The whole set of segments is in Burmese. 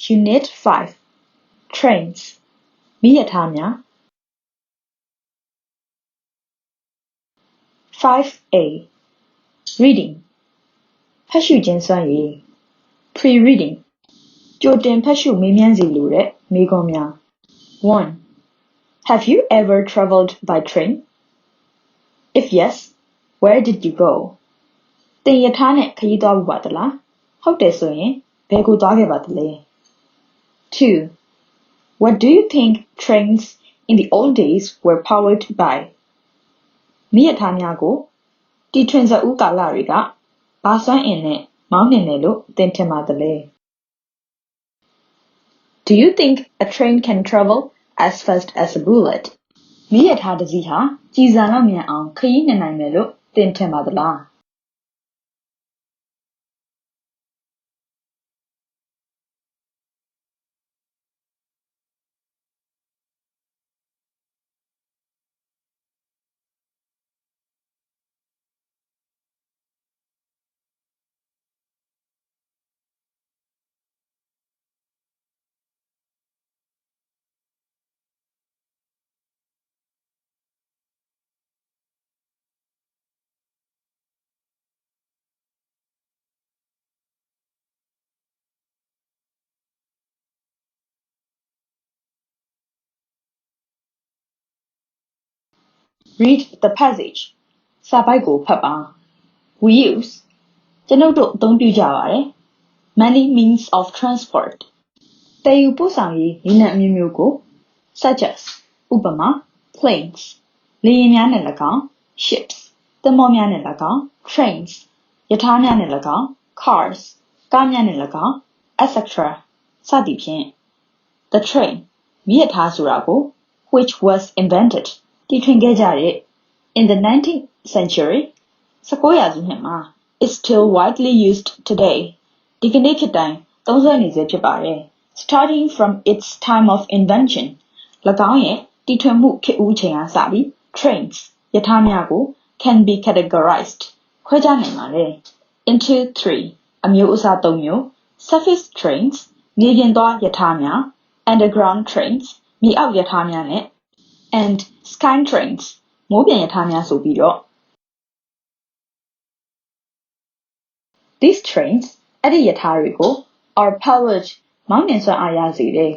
Unit 5 Trains မီးရထားများ 5A Reading ဖတ်ရှုခြင်းစွမ်းရည် Pre-reading ကြိုတင်ဖတ်ရှုမေးမြန်းစီလိုတဲ့မေးခွန်းများ 1. Have you ever traveled by train? If yes, where did you go? သင်ရထားနဲ့ခရီးသွားဘူးပါသလား ဟုတ်တယ်ဆိုရင်ဘယ်ကိုသွားခဲ့ပါသလဲ 2. What do you think trains in the old days were powered by? မီးရထားများကိုတီထွင်စဦးကာလတွေကဘာစွမ်းအင်နဲ့မောင်းနှင်တယ်လို့သင်ထင်ပါသလဲ Do you think a train can travel as fast as a bullet? မီးရထားတစ်စီးဟာကြည်စံလောက်မြန်အောင်ခရီးနှင်နိုင်မယ်လို့သင်ထင်ပါသလား Read the passage. စာပိုက်ကိုဖတ်ပါ We use ကျွန်ုပ်တို့အသုံးပြုကြပါတယ် Many means of transport. သယ်ယူပို့ဆောင်ရေးနည်းလမ်းအမျိုးမျိုးကို such as ဥပမာ planes လေယာဉ်များနဲ့၎င်း ships သင်္ဘောများနဲ့၎င်း trains ရထားများနဲ့၎င်း cars ကားများနဲ့၎င်း etc. စသည်ဖြင့် The train မီးရထားဆိုတာကို which was invented တီထွင်ခဲ့ကြတဲ့ in the 19th century 19ရာစုနှစ်မှာ is still widely used today ဒီကနေ့ခေတ်တိုင်းသုံးစွဲနေဆဲဖြစ်ပါတယ် starting from its time of invention ၎င်းရဲ့တီထွင်မှုခေတ်ဦးချိန်ကစပြီး trains ရထားများကို can be categorized ခွဲခြားနိုင်ပါတယ် into 3 အမျိုးအစား3မျိုး surface trains မြေပြင်သွားရထားများ underground trains မြေအောက်ရထားများနဲ့ and sky trains မိုးပျံရထားများဆိုပြီးတော့ These trains အဲ့ဒီရထားတွေကို are powered မောင်းနှင်စွမ်းအားရစေတယ်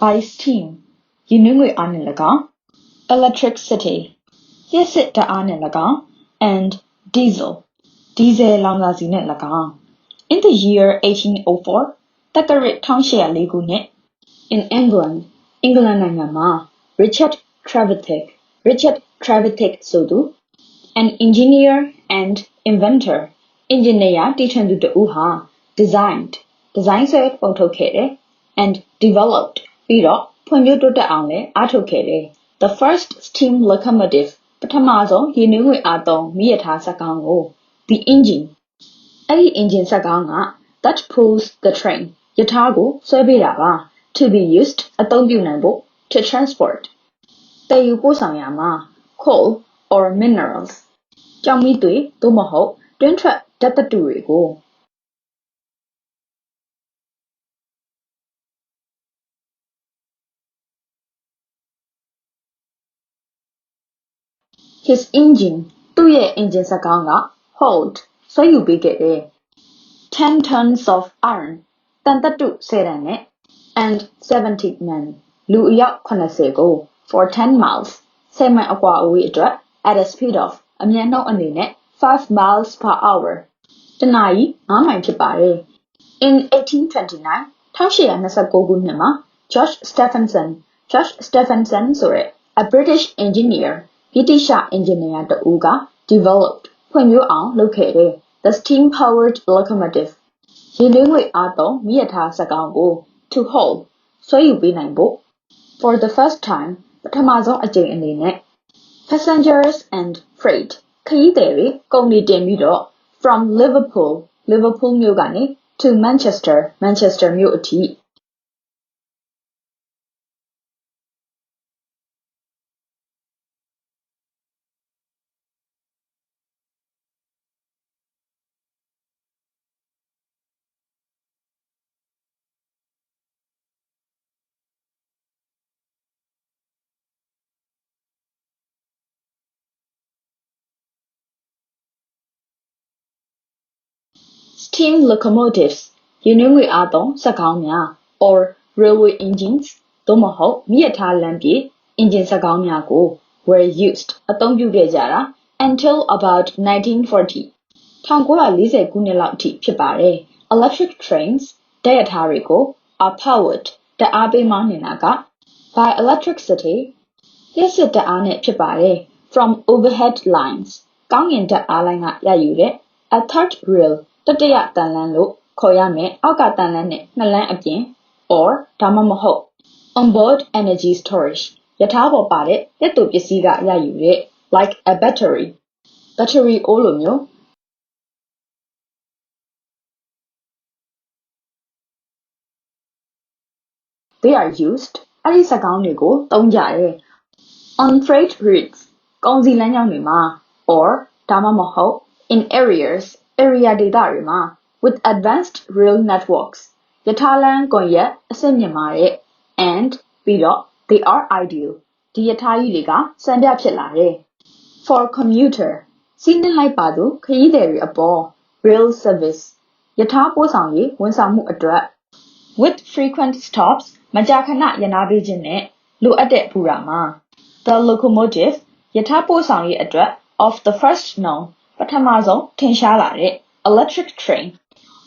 by steam ရေနွေးငွေအားနဲ့၎င်း electricity လျှပ်စစ်ဓာတ်အားနဲ့၎င်း and diesel ဒီဇယ်လောင်စာဆီနဲ့၎င်း In the year 1804 တက္ကရာ1804ခုနှစ် in England အင်္ဂလန်နိုင်ငံမှာ Richard Trevithick ဆိုသူ an engineer and inventor အင်ဂျင်နီယာတီထွင်သူတစ်ဦးဟာ designed ဒီဇိုင်းဆွဲပုံထုတ်ခဲ့တယ် and developed ပြီးတော့ဖွံ့ဖြိုးတိုးတက်အောင်လည်းအားထုတ်ခဲ့တယ် The first steam locomotive ပထမဆုံးရေနွေးငွေအားသုံးမီးရထားစက်ခေါင်းကို the engine အဲ့ဒီ engine စက်ခေါင်းက that pulls the train ရထားကိုဆွဲပေးတာပါ to be used အသုံးပြုနိုင်ဖို့ to transport သယ်ယူပို့ဆောင်ရမှာ coal or minerals ကျောက်မီးသွေးသို့မဟုတ်တွင်းထွက်ဓာတ်သတ္တုတွေကို His engine သူ့ရဲ့ engine စက်ခေါင်းက hold ဆွဲယူပေးခဲ့တယ် 10 tons of iron တန်သတ္တု10တန်နဲ့ and 70 men လူအယောက်80ကို for 10 miles 10မိုင်အကွာအဝေးအတွက် at a speed of အမြန်နှုန်းအနေနဲ့5 miles per hour တစ်နာရီ5မိုင်ဖြစ်ပါတယ် In 1829 1829ခုနှစ်မှာ George Stephenson ဆိုတဲ့ a British engineer ဗြိတိရှအင်ဂျင်နီယာတစ်ဦးက developed ဖွံ့ဖြိုးအောင်လုပ်ခဲ့တဲ့ the steam powered locomotive ရေနွေးငွေအားသုံးမီးရထားစက်ခေါင်းကို to hold ဆွဲယူပေးနိုင်ဖို့ for the first time ပထမဆုံးအကြိမ်အနေနဲ့ passengers and freight ခရီးသည်တွေကုန်တွေတင်ပြီးတော့ from Liverpool မြို့ကနေ to Manchester မြို့အထိ Steam locomotives ရေနွေးငွေအားသုံးစက်ခေါင်းများ or railway engines သို့မဟုတ်မီးရထားလမ်းပြေ engine စက်ခေါင်းများကို were used အသုံးပြုခဲ့ကြတာ until about 1940 1940 ခုနှစ်လောက်အထိဖြစ်ပါတယ် electric trains ဓာတ်ရထားတွေကို are powered ဓာတ်အားပေးမောင်းနှင်တာက by electricity လျှပ်စစ်ဓာတ်အားနဲ့ဖြစ်ပါတယ် from overhead lines ကောင်းကင်ဓာတ်အားလိုင်းကရယူတဲ့ a third rail တတိယတန်လန်းလို့ခေါ်ရမယ်အောက်ကတန်လန်းနဲ့နှစ်လန်းအပြင် or ဒါမှမဟုတ် onboard energy storage ရထားပေါ်ပါတဲ့လက်တူပစ္စည်းကရယူတဲ့ like a battery အိုးလိုမျိုး they are used အဲ့ဒီစက်ကောင်းတွေကိုသုံးကြတယ် on freight routes ကုန်စည်လမ်းကြောင်းတွေမှာ or ဒါမှမဟုတ် in area ဒေသတွေမှာ with advanced rail networks ရထားလမ်းကွန်ရက်အဆင့်မြင့်မာတဲ့ and ပြီးတော့ they are ideal ဒီရထားကြီးတွေကစံပြဖြစ်လာတယ် for commuter စီးနှင်းလိုက်ပါသူခရီးသည်တွေအပေါ် rail service ရထားပို့ဆောင်ရေးဝန်ဆောင်မှုအတွက် with frequent stops မကြာခဏရပ်နားပေးခြင်းနဲ့လိုအပ်တဲ့ဘူရာမှာ the locomotive ရထားပို့ဆောင်ရေးအတွက် of the first known ပထမဆုံးထင်ရှားလာတဲ့ electric train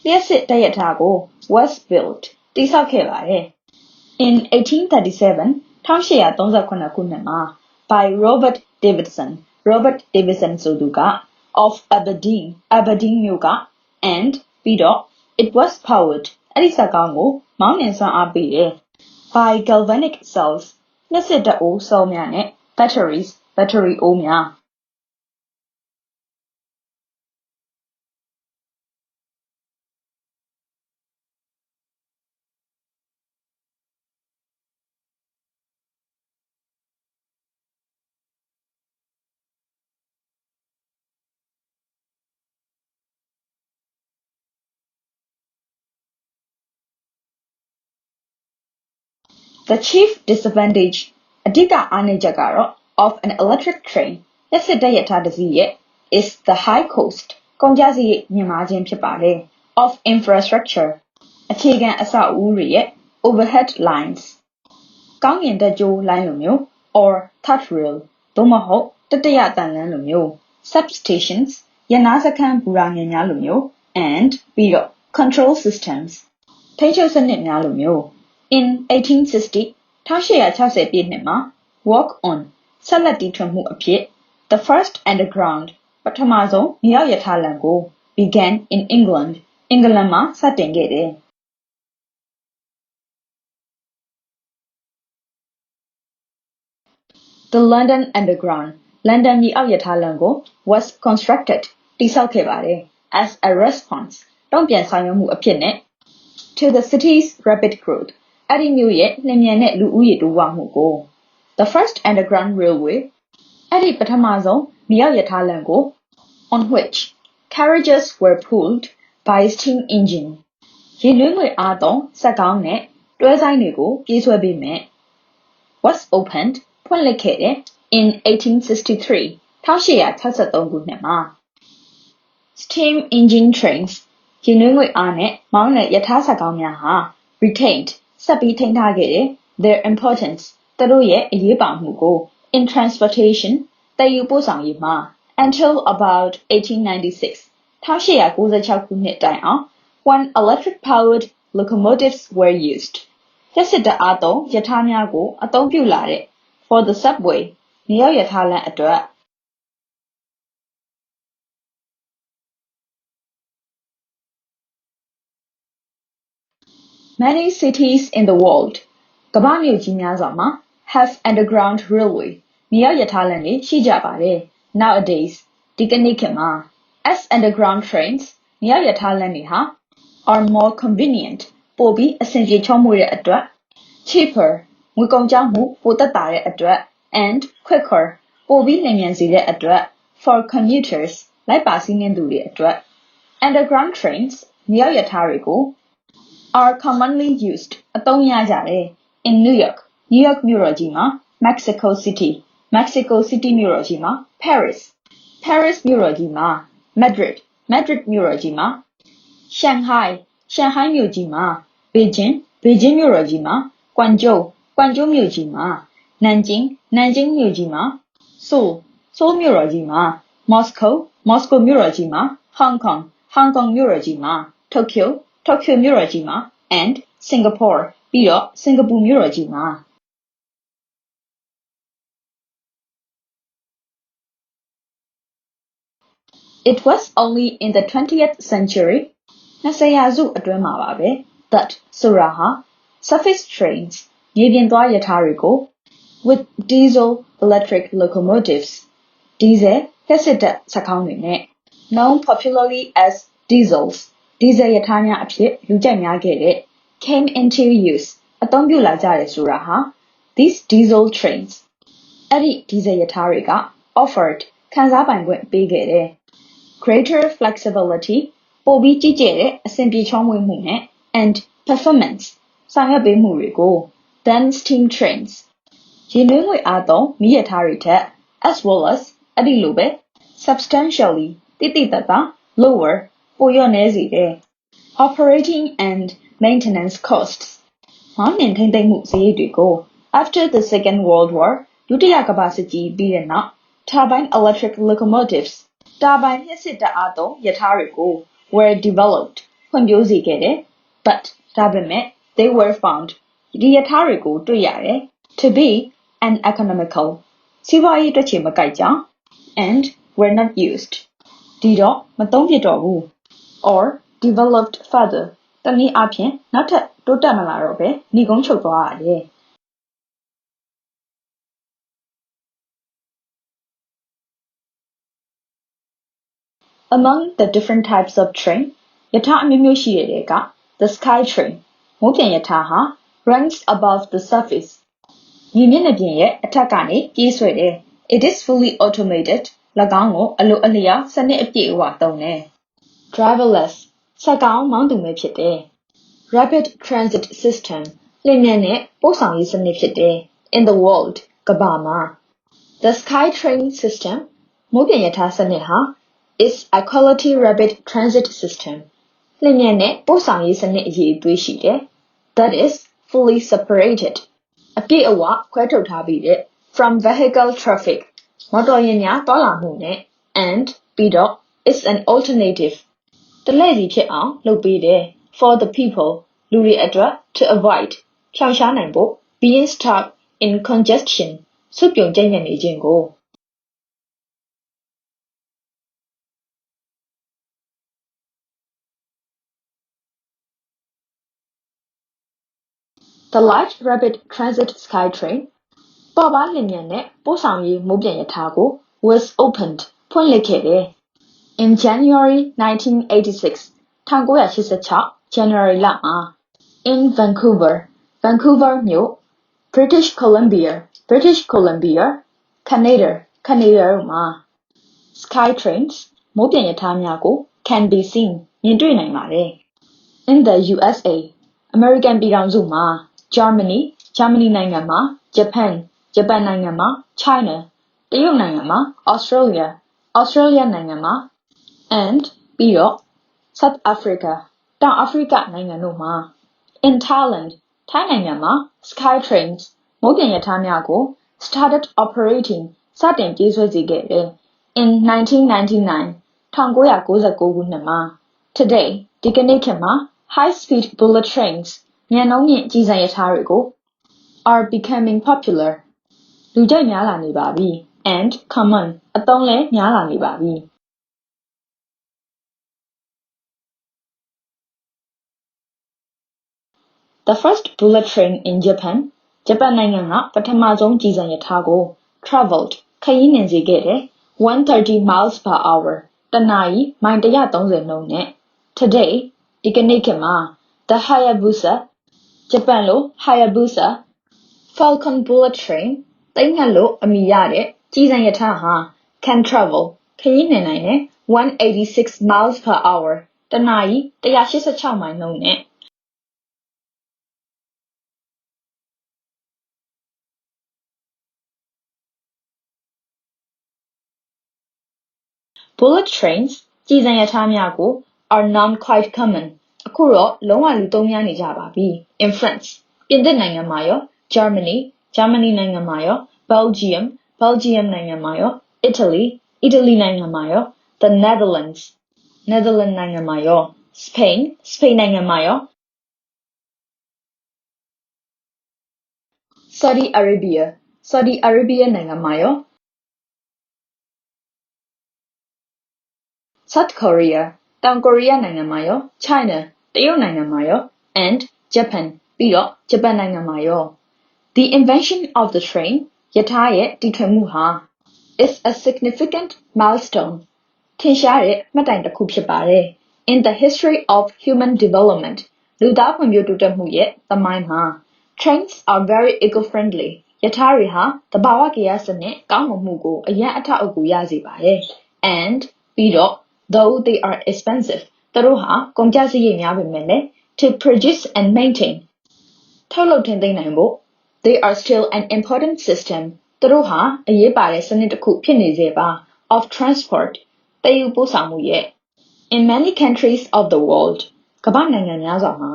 လျှပ်စစ်ဓာတ်ရထားကို was built တည်ဆောက်ခဲ့ပါတယ် in 1837 1839ခုနှစ်မှာ by Robert Davidson ဆိုသူက of Aberdeen မြို့က and ပြီးတော့ it was powered အဲ့ဒီစက်ကောင်းကိုမောင်းနှင်စွမ်းအားပေးတယ် by galvanic cells လျှပ်စစ်ဓာတ်အိုး cell များနဲ့ batteries ဘက်ထရီအိုးများ The chief disadvantage အဓိကအားနည်းချက်ကတော့ of an electric train လျှပ်စစ်ဓာတ်ရထားတစ်စီးရဲ့ is the high cost ကုန်ကျစရိတ်မြင့်မားခြင်းဖြစ်ပါတယ် of infrastructure အခြေခံအဆောက်အဦတွေရဲ့ overhead lines ကောင်းကင်ဓာတ်ကြိုးလိုင်းလိုမျိုး or third rail သို့မဟုတ်တတိယတန်လန်းလိုမျိုး substations ရနားစခန်းဘူရာငယ်များလိုမျိုး and ပြီးတော့ control systems ထိန်းချုပ်စနစ်များလိုမျိုးIn 1860 1860ပြည့်နှစ်မှာ work on ဆက်လက်တီထွင်မှုအဖြစ် the first underground ပထမဆုံးမြေအောက်ရထားလမ်းကို began in England အင်္ဂလန်မှာစတင်ခဲ့တယ် The London Underground လန်ဒန်မြေအောက်ရထားလမ်းကို was constructed တည်ဆောက်ခဲ့ပါတယ် as a response တုံ့ပြန်ဆောင်ရွက်မှုအဖြစ်နဲ့ to the city's rapid growthအဲ့ဒီမြို့ရဲ့လျင်မြန်တဲ့လူဦးရေတိုးပွားမှုကို the first underground railway အဲ့ဒီပထမဆုံးမြေအောက်ရထားလမ်းကို on which carriages were pulled by steam engine ရေနွေးငွေအားသုံးစက်ကောင်းနဲ့တွဲဆိုင်တွေကိုပြေးဆွဲပေးမယ် was opened ဖွင့်လှစ်ခဲ့တဲ့ in 1863 1863ခုနှစ်မှာ steam engine trains ရေနွေးငွေအားနဲ့မောင်းတဲ့ရထားစက်ကောင်းများဟာ retainedဆက်ပြီးထိန်းထားခဲ့တယ် their importance သူတို့ရဲ့အရေးပါမှုကို in transportation သယ်ယူပို့ဆောင်ရေးမှာ until about 1896 1896ခုနှစ်တိုင်အောင် when electric powered locomotives were used လျှပ်စစ်ဓာတ်အားသုံးရထားများကိုအသုံးပြုလာတဲ့ for the subway မြေအောက်ရထားလမ်းအတွက် Many cities in the world ကမ္ဘာမြို့ကြီးများစွာမှာ have underground railway မြေအောက်ရထားလမ်းတွေရှိကြပါတယ် nowadays ဒီကနေ့ခေတ်မှာ as underground trains မြေအောက်ရထားလမ်းတွေဟာ are more convenient ပိုပြီးအဆင်ပြေချောမွေ့တဲ့အတွက် cheaper ငွေကုန်ကျမှုပိုသက်သာတဲ့အတွက် and quicker ပိုပြီးလျင်မြန်စေတဲ့အတွက် for commuters လိုက်ပါစီးနင်းသူတွေအတွက် underground trains မြေအောက်ရထားတွေကို are commonly used အသုံးရကြတယ် in New York မြို့တော်ကြီးမှာ Mexico City မြို့တော်ကြီးမှာ Paris မြို့တော်ကြီးမှာ Madrid မြို့တော်ကြီးမှာ Shanghai မြို့ကြီးမှာ Beijing မြို့တော်ကြီးမှာ Guangzhou မြို့ကြီးမှာ Nanjing မြို့ကြီးမှာ Seoul မြို့တော်ကြီးမှာ Moscow မြို့တော်ကြီးမှာ Hong Kong မြို့တော်ကြီးမှာ Tokyo မြို့တော်ကြီးမှာ and Singapore ပြီးတော့ စင်ကာပူမြို့တော်ကြီးမှာ It was only in the 20th century 20ရာစုအတွင်းမှာပါပဲ that ဆိုတာဟာ surface trains မြေပြင်သွားရထားတွေကို with diesel electric locomotives diesel လျှပ်စစ်ဓာတ်စက်ခေါင်းတွေနဲ့ known popularly as diesels diesel ရထားများအဖြစ်လူကြိုက်များခဲ့တဲ့ came into use အသုံးပြုလာကြတယ်ဆိုတာဟာ these diesel trains အဲ့ဒီ diesel ရထားတွေက offered ခံစားပိုင်ခွင့်ပေးခဲ့တယ် greater flexibility ပိုပြီးကြီးကျယ်တဲ့အဆင်ပြေချောမွေ့မှုနဲ့ and performance ဆောင်ရွက်ပေးမှုတွေကို than steam trains ရေနွေးငွေအားသုံးမီးရထားတွေထက် as well as အဲ့ဒီလိုပဲ substantially တိတိတတ်တာ lower ပိုလျော့နည်းစေတယ် operating and maintenance costs မောင်းနှင်ထိန်းသိမ်းမှုစရိတ်တွေကို after the Second World War ဒုတိယကမ္ဘာစစ်ကြီးပြီးတဲ့နောက် turbine electric locomotives တာဘိုင်လျှပ်စစ်ဓာတ်အားသုံးရထားတွေကို were developed ဖွံ့ဖြိုးစေခဲ့တယ် but ဒါပေမဲ့ they were found ဒီရထားတွေကိုတွေ့ရတယ် to be uneconomical စီးပွားရေးအတွက်ချေမကိုက်ကြောင်း and were not used ဒီတော့မသုံးဖြစ်တော့ဘူး or developed further တနည်းအားဖြင့်နောက်ထပ်တိုးတက်မလာတော့ပဲဏိကုံးချုပ်သွားရတယ် Among the different types of train ရထားအမျိုးမျိုးရှိတဲ့က the sky train မိုးပျံရထားဟာ runs above the surface မြေမျက်နှာပြင်ရဲ့အထက်ကနေပြေးဆွဲတယ် It is fully automated ၎င်းကိုအလိုအလျောက်စနစ်အပြည့်အဝသုံးတယ် driverless စက်ကောင်မောင်းသူမဲ့ဖြစ်တယ် rapid transit system လျင်မြန်တဲ့ပို့ဆောင်ရေးစနစ်ဖြစ်တယ် in the world ကမ္ဘာမှာ the sky train system မိုးပျံရထားစနစ်ဟာ is a quality rapid transit system လျင်မြန်တဲ့ပို့ဆောင်ရေးစနစ်အရေးအသွေးရှိတယ် that is fully separated အပြည့်အဝခွဲထုတ်ထားပြီးတဲ့ from vehicle traffic မော်တော်ယာဉ်များတွာလာမှုနဲ့ and ပြီးတော့ is an alternative တလဲ့စီဖြစ်အောင်လုပ်ပေးတယ် for the people လူတွေအတွက် to avoid ဖြောင့်ရှားနိုင်ဖို့ being stuck in congestion စုပြုံကြိတ်ညက်နေခြင်းကို The light rapid transit SkyTrain ပေါ်ပါလျင်မြန်တဲ့ပို့ဆောင်ရေးမိုးပျံရထားကို was opened ဖွင့်လှစ်ခဲ့တယ် in January 1986 1986 January လမှာ in Vancouver မြို့ British Columbia Canada တို့မှာ SkyTrains မိုးပျံရထားများကို can be seen မြင်တွေ့နိုင်ပါတယ် in the USA American ပြည်ထောင်စုမှာ Germany နိုင်ငံမှာ Japan နိုင်ငံမှာ China တရုတ်နိုင်ငံမှာ Australia နိုင်ငံမှာ and ပြီးတော့ South Africa တောင်အာဖရိကနိုင်ငံတို့မှာ in Thailand ထိုင်းနိုင်ငံမှာ SkyTrains မိုးပျံရထားများကို started operating စတင်ပြေးဆွဲစေခဲ့တယ် in 1999 1999 ခုနှစ်မှာ today ဒီကနေ့ခေတ်မှာ high-speed bullet trains မြန်နှုန်းမြင့်ကြီးစံရထားတွေကို are becoming popular လူကြိုက်များလာနေပါပြီ and common အသုံးလဲများလာနေပါပြီ The first bullet train in Japan ဂျပန်နိုင်ငံကပထမဆုံးကြီးစံရထားကို traveled ခရီးနှင်စေခဲ့တယ် 130 miles per hour တနာရီမိုင်130နှုန်းနဲ့ today ဒီကနေ့ခေတ်မှာ the Hayabusa ဂျပန်လို Hayabusa Falcon bullet train သိမ်းငှက်လို့အမည်ရတဲ့ကြီးစံရထားဟာ can travel ခရီးနှင်နိုင်တယ်186 miles per hour တနာရီ186မိုင်နှုန်းနဲ့ Bullet trains ကြီးစံရထားများကို are now quite common. အခုတော့လုံးဝလူသုံးများနေကြပါပြီ in France ပြင်သစ်နိုင်ငံမှာရော Germany နိုင်ငံမှာရော Belgium နိုင်ငံမှာရော Italy နိုင်ငံမှာရော the Netherlands နိုင်ငံမှာရော Spain နိုင်ငံမှာရော Saudi Arabia နိုင်ငံမှာရော South Korea တောင်ကိုရီးယားနိုင်ငံမှာရော China တရုတ်နိုင်ငံမှာရော and Japan ပြီးတော့ဂျပန်နိုင်ငံမှာရော The invention of the train ယထာရဲ့တီထွင်မှုဟာ is a significant milestone ထင်ရှားတဲ့မှတ်တိုင်တစ်ခုဖြစ်ပါတယ် in the history of human development လူသားဖွံ့ဖြိုးတိုးတက်မှုရဲ့သမိုင်းမှာ trains are very eco-friendly ယထာတွေဟာသဘာဝဂေဟစနစ်ကောင်းမွန်မှုကိုအရန်အထောက်အကူရစေပါတယ် and ပြီးတော့ though they are expensive သူတို့ဟာကုန်ကျစရိတ်များပေမဲ့လည်း to produce and maintain ထုတ်လုပ်ထိန်းသိမ်းနိုင်ဖို့ they are still an important system သူတို့ဟာအရေးပါတဲ့စနစ်တစ်ခုဖြစ်နေစေပါ of transport သယ်ယူပို့ဆောင်မှုရဲ့ in many countries of the world ကမ္ဘာနိုင်ငံများစွာမှာ